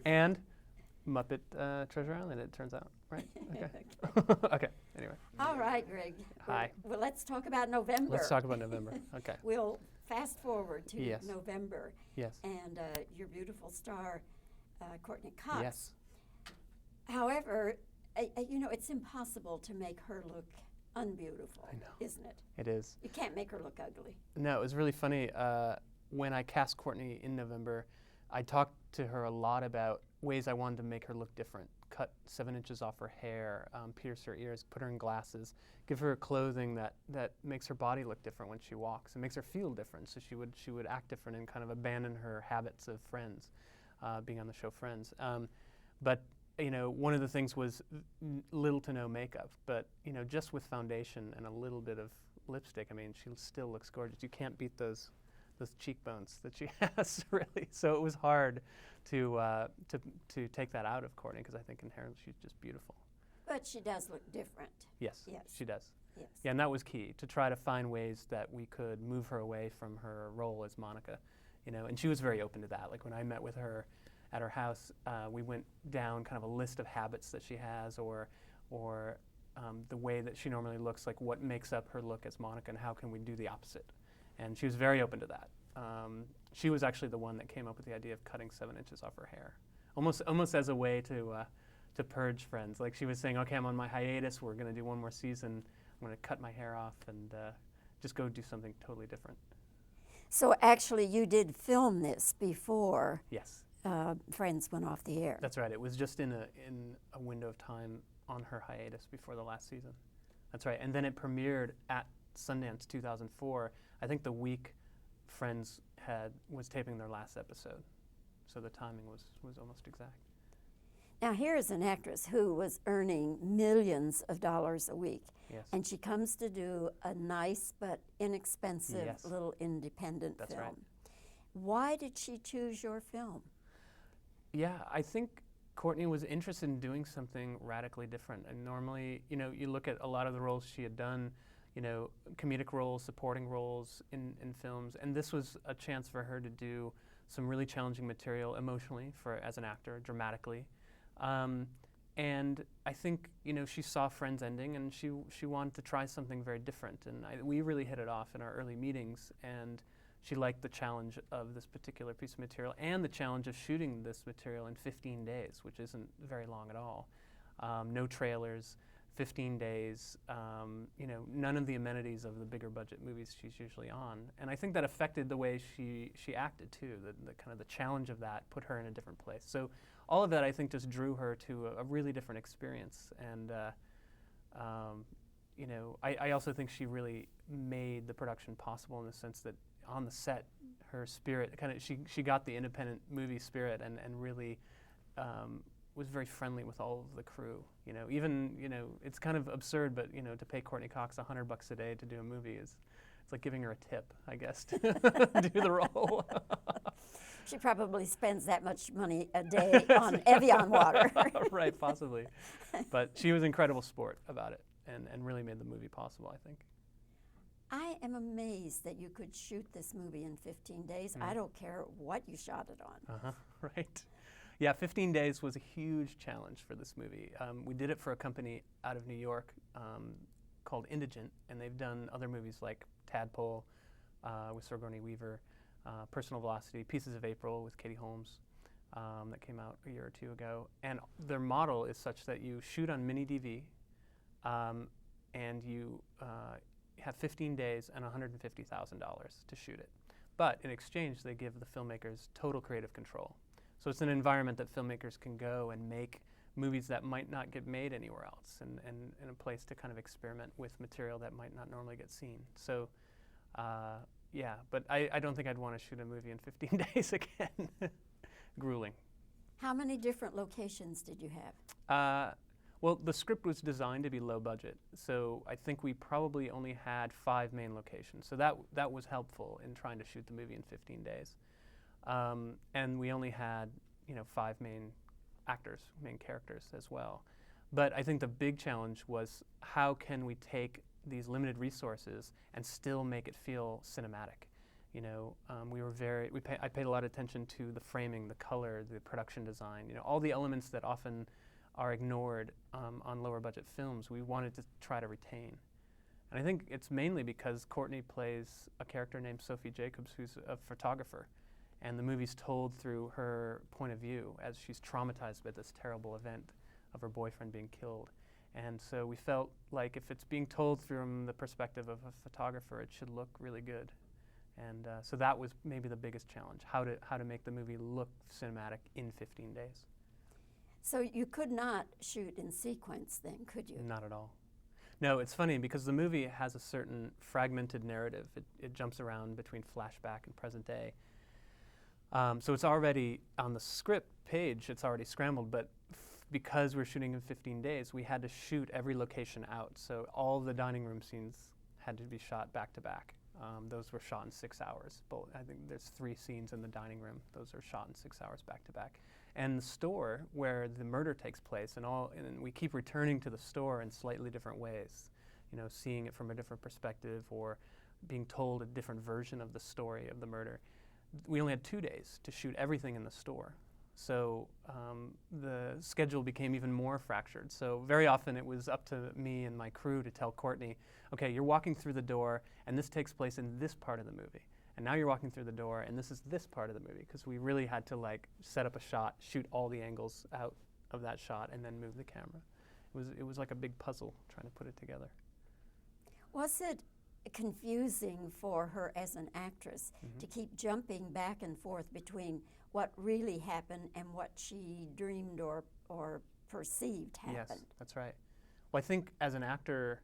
And Muppet Treasure Island, it turns out, right? Okay. Okay, anyway. All right, Greg. Hi. Well, let's talk about November. Let's talk about November. Okay. We'll fast forward to Yes. November Yes. and your beautiful star, Courtney Cox. Yes. However, it's impossible to make her look unbeautiful, I know. isn't it? It is. You can't make her look ugly. No, it was really funny. When I cast Courtney in November, I talked to her a lot about ways I wanted to make her look different. Cut 7 inches off her hair, pierce her ears, put her in glasses, give her clothing that makes her body look different when she walks and makes her feel different. So she would act different and kind of abandon her habits of Friends, being on the show Friends. But one of the things was little to no makeup. But just with foundation and a little bit of lipstick, I mean, she still looks gorgeous. You can't beat those cheekbones that she has, really. So it was hard to take that out of Courtney because I think inherently she's just beautiful. But she does look different. Yes, Yes. she does. Yes. Yeah, and that was key, to try to find ways that we could move her away from her role as Monica, and she was very open to that. Like when I met with her at her house, we went down kind of a list of habits that she has or the way that she normally looks, like what makes up her look as Monica and how can we do the opposite. And she was very open to that. She was actually the one that came up with the idea of cutting 7 inches off her hair, almost as a way to purge Friends. Like she was saying, okay, I'm on my hiatus. We're going to do one more season. I'm going to cut my hair off and just go do something totally different. So actually, you did film this before Yes. Friends went off the air. That's right. It was just in a window of time on her hiatus before the last season. That's right. And then it premiered at Sundance 2004. I think the week Friends was taping their last episode, so the timing was almost exact. Now here is an actress who was earning millions of dollars a week, Yes. and she comes to do a nice but inexpensive Yes. little independent That's film. right. Why did she choose your film? Yeah, I think Courtney was interested in doing something radically different. And normally, you look at a lot of the roles she had done, comedic roles, supporting roles in films, and this was a chance for her to do some really challenging material emotionally as an actor, dramatically. And I think, she saw Friends ending and she wanted to try something very different. And we really hit it off in our early meetings, and she liked the challenge of this particular piece of material and the challenge of shooting this material in 15 days, which isn't very long at all. No trailers, 15 days, none of the amenities of the bigger budget movies she's usually on. And I think that affected the way she acted too, the kind of the challenge of that put her in a different place. So all of that, I think, just drew her to a really different experience. And I also think she really made the production possible in the sense that on the set, her spirit, she got the independent movie spirit and really was very friendly with all of the crew. Even it's kind of absurd, but to pay Courtney Cox $100 a day to do a movie it's like giving her a tip, I guess, to do the role. She probably spends that much money a day on Evian water. Right, possibly. But she was an incredible sport about it and really made the movie possible, I think. I am amazed that you could shoot this movie in 15 days. I don't care what you shot it on. Right. Yeah, 15 days was a huge challenge for this movie. We did it for a company out of New York called Indigent, and they've done other movies like Tadpole with Sigourney Weaver, Personal Velocity, Pieces of April with Katie Holmes that came out a year or two ago. And their model is such that you shoot on mini DV and you have 15 days and $150,000 to shoot it. But in exchange, they give the filmmakers total creative control. So it's an environment that filmmakers can go and make movies that might not get made anywhere else, and a place to kind of experiment with material that might not normally get seen. So, yeah, but I don't think I'd want to shoot a movie in 15 days again. Grueling. How many different locations did you have? Well, the script was designed to be low budget, so I think we probably only had 5 main locations. So that was helpful in trying to shoot the movie in 15 days. And we only had, 5 main actors, main characters as well. But I think the big challenge was how can we take these limited resources and still make it feel cinematic? I paid a lot of attention to the framing, the color, the production design, all the elements that often are ignored on lower budget films. We wanted to try to retain. And I think it's mainly because Courtney plays a character named Sophie Jacobs, who's a photographer. And the movie's told through her point of view as she's traumatized by this terrible event of her boyfriend being killed. And so we felt like if it's being told from the perspective of a photographer, it should look really good. And so that was maybe the biggest challenge, how to make the movie look cinematic in 15 days. So you could not shoot in sequence then, could you? Not at all. No, it's funny because the movie has a certain fragmented narrative. It jumps around between flashback and present day. So it's already on the script page, it's already scrambled, but because we're shooting in 15 days, we had to shoot every location out. So all the dining room scenes had to be shot back to back. Those were shot in 6 hours. I think there's 3 scenes in the dining room. Those are shot in 6 hours back to back. And the store where the murder takes place, and we keep returning to the store in slightly different ways, seeing it from a different perspective or being told a different version of the story of the murder. We only had 2 days to shoot everything in the store. So the schedule became even more fractured. So very often it was up to me and my crew to tell Courtney, okay, you're walking through the door and this takes place in this part of the movie. And now you're walking through the door and this is this part of the movie, because we really had to set up a shot, shoot all the angles out of that shot, and then move the camera. It was like a big puzzle trying to put it together. Was it confusing for her as an actress to keep jumping back and forth between what really happened and what she dreamed or perceived happened? Yes, that's right. Well, I think as an actor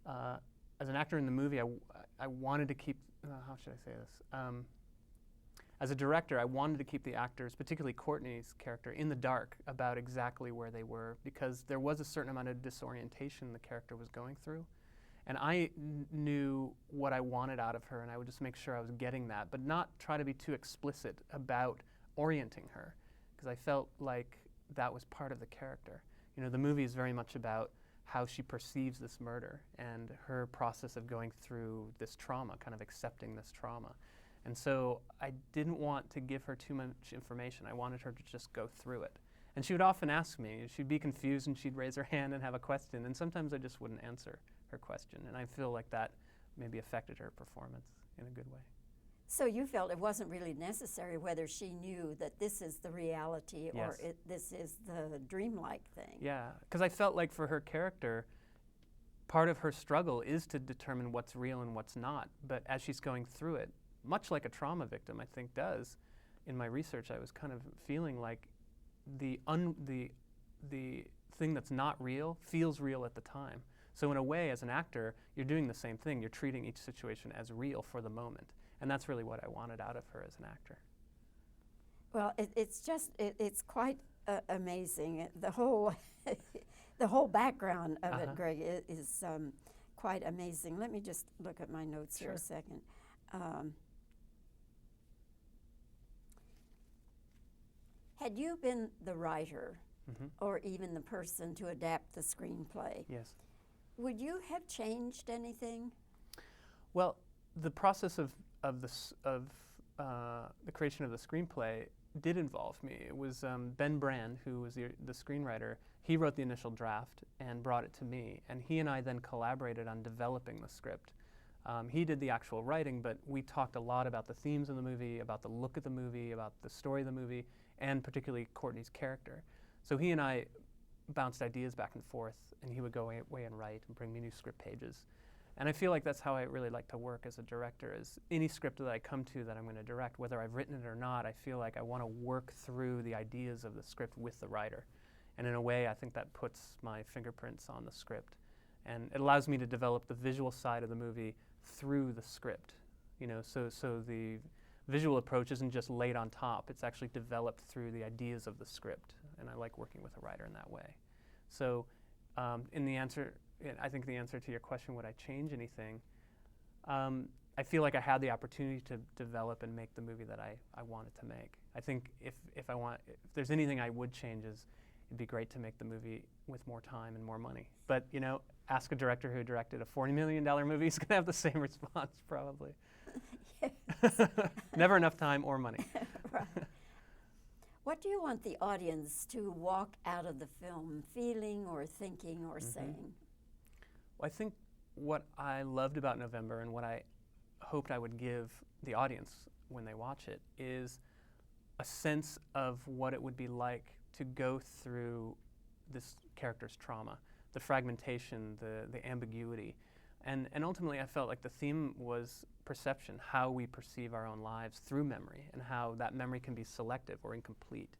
in the movie, I wanted to keep, how should I say this? As a director, I wanted to keep the actors, particularly Courtney's character, in the dark about exactly where they were, because there was a certain amount of disorientation the character was going through. And I knew what I wanted out of her, and I would just make sure I was getting that, but not try to be too explicit about orienting her, because I felt like that was part of the character. The movie is very much about how she perceives this murder and her process of going through this trauma, kind of accepting this trauma. And so I didn't want to give her too much information. I wanted her to just go through it. And she would often ask me, she'd be confused and she'd raise her hand and have a question, and sometimes I just wouldn't answer her question. And I feel like that maybe affected her performance in a good way. So you felt it wasn't really necessary whether she knew that this is the reality or this is the dreamlike thing. Yeah, because I felt like for her character, part of her struggle is to determine what's real and what's not. But as she's going through it, much like a trauma victim, I think, does, in my research, I was kind of feeling like the thing that's not real feels real at the time. So in a way, as an actor, you're doing the same thing. You're treating each situation as real for the moment. And that's really what I wanted out of her as an actor. Well, it's quite amazing. The whole the whole background of it, Greg, is quite amazing. Let me just look at my notes here a second. Had you been the writer or even the person to adapt the screenplay, yes, would you have changed anything? Well, the process of the creation of the screenplay did involve me. It was Ben Brand, who was the screenwriter. He wrote the initial draft and brought it to me, and he and I then collaborated on developing the script. He did the actual writing, but we talked a lot about the themes of the movie, about the look of the movie, about the story of the movie, and particularly Courtney's character. So he and I bounced ideas back and forth, and he would go away and write and bring me new script pages. And I feel like that's how I really like to work as a director, is any script that I come to that I'm going to direct, whether I've written it or not, I feel like I want to work through the ideas of the script with the writer. And in a way, I think that puts my fingerprints on the script. And it allows me to develop the visual side of the movie through the script. So the visual approach isn't just laid on top, it's actually developed through the ideas of the script. And I like working with a writer in that way. So I think the answer to your question, would I change anything? I feel like I had the opportunity to develop and make the movie that I wanted to make. I think if there's anything I would change, is it'd be great to make the movie with more time and more money. But ask a director who directed a $40 million movie, he's going to have the same response probably. Never enough time or money. Right. What do you want the audience to walk out of the film feeling or thinking or saying? Well, I think what I loved about November and what I hoped I would give the audience when they watch it is a sense of what it would be like to go through this character's trauma, the fragmentation, the ambiguity. And ultimately, I felt like the theme was perception, how we perceive our own lives through memory, and how that memory can be selective or incomplete.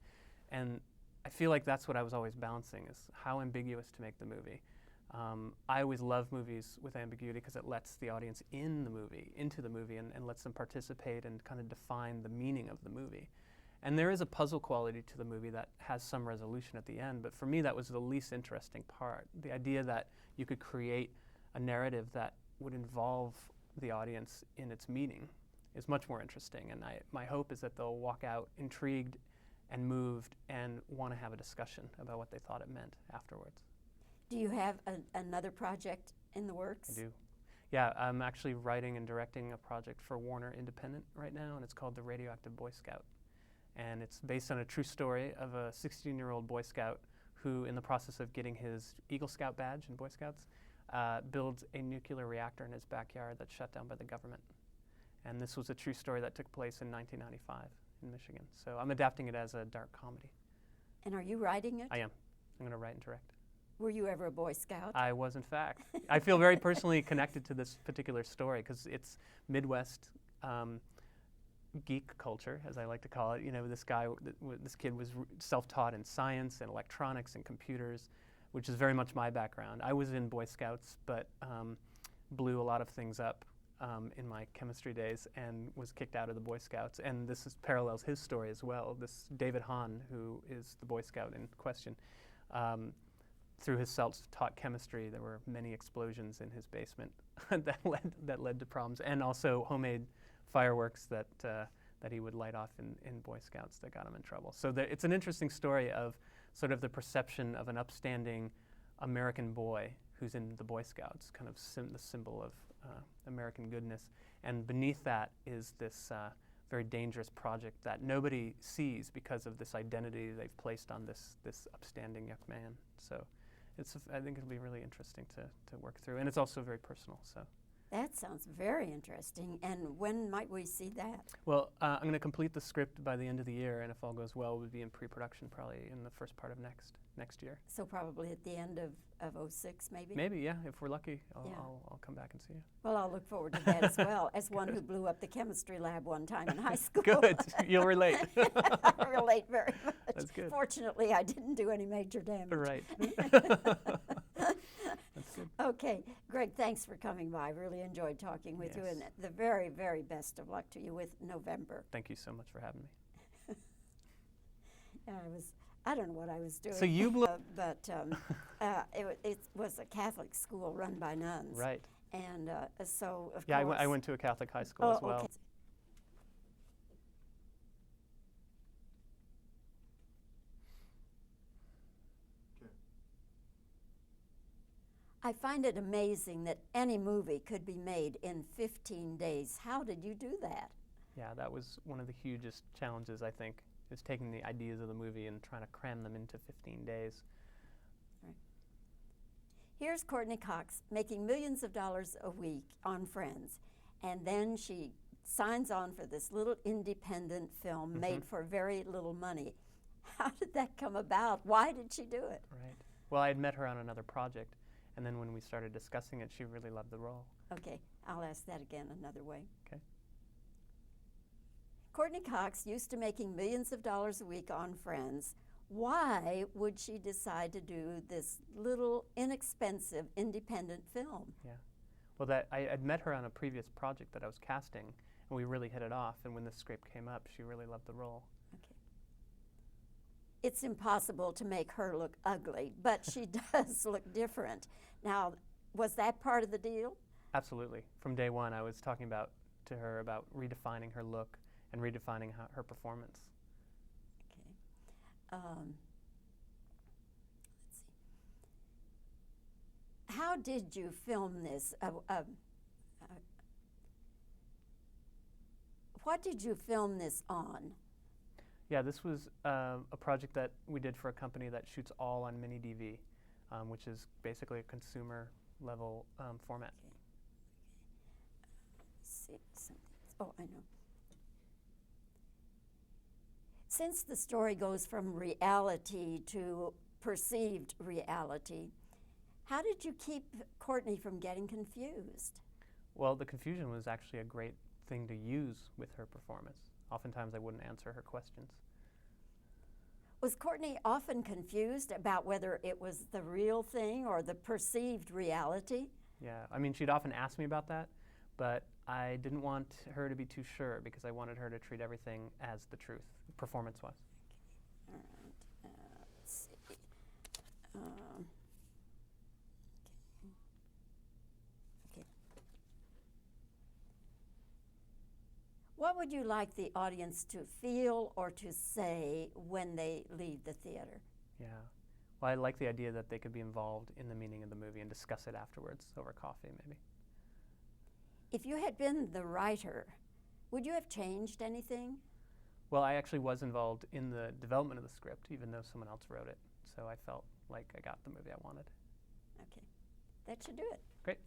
And I feel like that's what I was always balancing, is how ambiguous to make the movie. I always love movies with ambiguity because it lets the audience into the movie, and lets them participate and kind of define the meaning of the movie. And there is a puzzle quality to the movie that has some resolution at the end, but for me that was the least interesting part. The idea that you could create a narrative that would involve the audience in its meaning is much more interesting, and my hope is that they'll walk out intrigued and moved and want to have a discussion about what they thought it meant afterwards. Do you have another project in the works? I do. Yeah, I'm actually writing and directing a project for Warner Independent right now, and it's called The Radioactive Boy Scout. And it's based on a true story of a 16-year-old Boy Scout who, in the process of getting his Eagle Scout badge in Boy Scouts, builds a nuclear reactor in his backyard that's shut down by the government. And this was a true story that took place in 1995 in Michigan. So I'm adapting it as a dark comedy. And are you writing it? I am. I'm going to write and direct. Were you ever a Boy Scout? I was, in fact. I feel very personally connected to this particular story because it's Midwest geek culture, as I like to call it. You know, this kid was self-taught in science and electronics and computers, which is very much my background. I was in Boy Scouts, but blew a lot of things up in my chemistry days and was kicked out of the Boy Scouts. And this parallels his story as well. This David Hahn, who is the Boy Scout in question, through his self-taught chemistry, there were many explosions in his basement that led to problems, and also homemade fireworks that he would light off in Boy Scouts that got him in trouble. So it's an interesting story of sort of the perception of an upstanding American boy who's in the Boy Scouts, kind of the symbol of American goodness. And beneath that is this very dangerous project that nobody sees because of this identity they've placed on this upstanding young man. So I think it'll be really interesting to work through. And it's also very personal. So. That sounds very interesting. And when might we see that? Well, I'm going to complete the script by the end of the year, and if all goes well, we'll be in pre-production probably in the first part of next year. So probably at the end of '06, maybe? Maybe, yeah. If we're lucky, I'll come back and see you. Well, I'll look forward to that as well, as one who blew up the chemistry lab one time in high school. Good. You'll relate. I relate very much. That's good. Fortunately, I didn't do any major damage. Right. That's good. Okay, Greg, thanks for coming by. I really enjoyed talking with you, and the very, very best of luck to you with November. Thank you so much for having me. I don't know what I was doing. So you blew but it was a Catholic school run by nuns. Right. And so, of yeah, course. I went to a Catholic high school as well. Okay. I find it amazing that any movie could be made in 15 days. How did you do that? Yeah, that was one of the hugest challenges, I think, is taking the ideas of the movie and trying to cram them into 15 days. Right. Here's Courtney Cox making millions of dollars a week on Friends, and then she signs on for this little independent film made for very little money. How did that come about? Why did she do it? Right. Well, I had met her on another project, and then when we started discussing it, she really loved the role. Okay, I'll ask that again another way. Okay. Courtney Cox, used to making millions of dollars a week on Friends, why would she decide to do this little inexpensive independent film? Yeah. Well, I had met her on a previous project that I was casting, and we really hit it off, and when the script came up, she really loved the role. Okay. It's impossible to make her look ugly, but she does look different. Now, was that part of the deal? Absolutely. From day one, I was talking to her about redefining her look and redefining her performance. Okay. Let's see. How did you film this? what did you film this on? Yeah, this was a project that we did for a company that shoots all on mini DV, which is basically a consumer level format. Okay. See something. Oh, I know. Since the story goes from reality to perceived reality, how did you keep Courtney from getting confused? Well, the confusion was actually a great thing to use with her performance. Oftentimes I wouldn't answer her questions. Was Courtney often confused about whether it was the real thing or the perceived reality? Yeah, I mean, she'd often ask me about that, but I didn't want her to be too sure because I wanted her to treat everything as the truth, performance-wise. All right, let's see. Okay. What would you like the audience to feel or to say when they leave the theater? Yeah. Well, I like the idea that they could be involved in the meaning of the movie and discuss it afterwards over coffee, maybe. If you had been the writer, would you have changed anything? Well, I actually was involved in the development of the script, even though someone else wrote it. So I felt like I got the movie I wanted. Okay, that should do it. Great.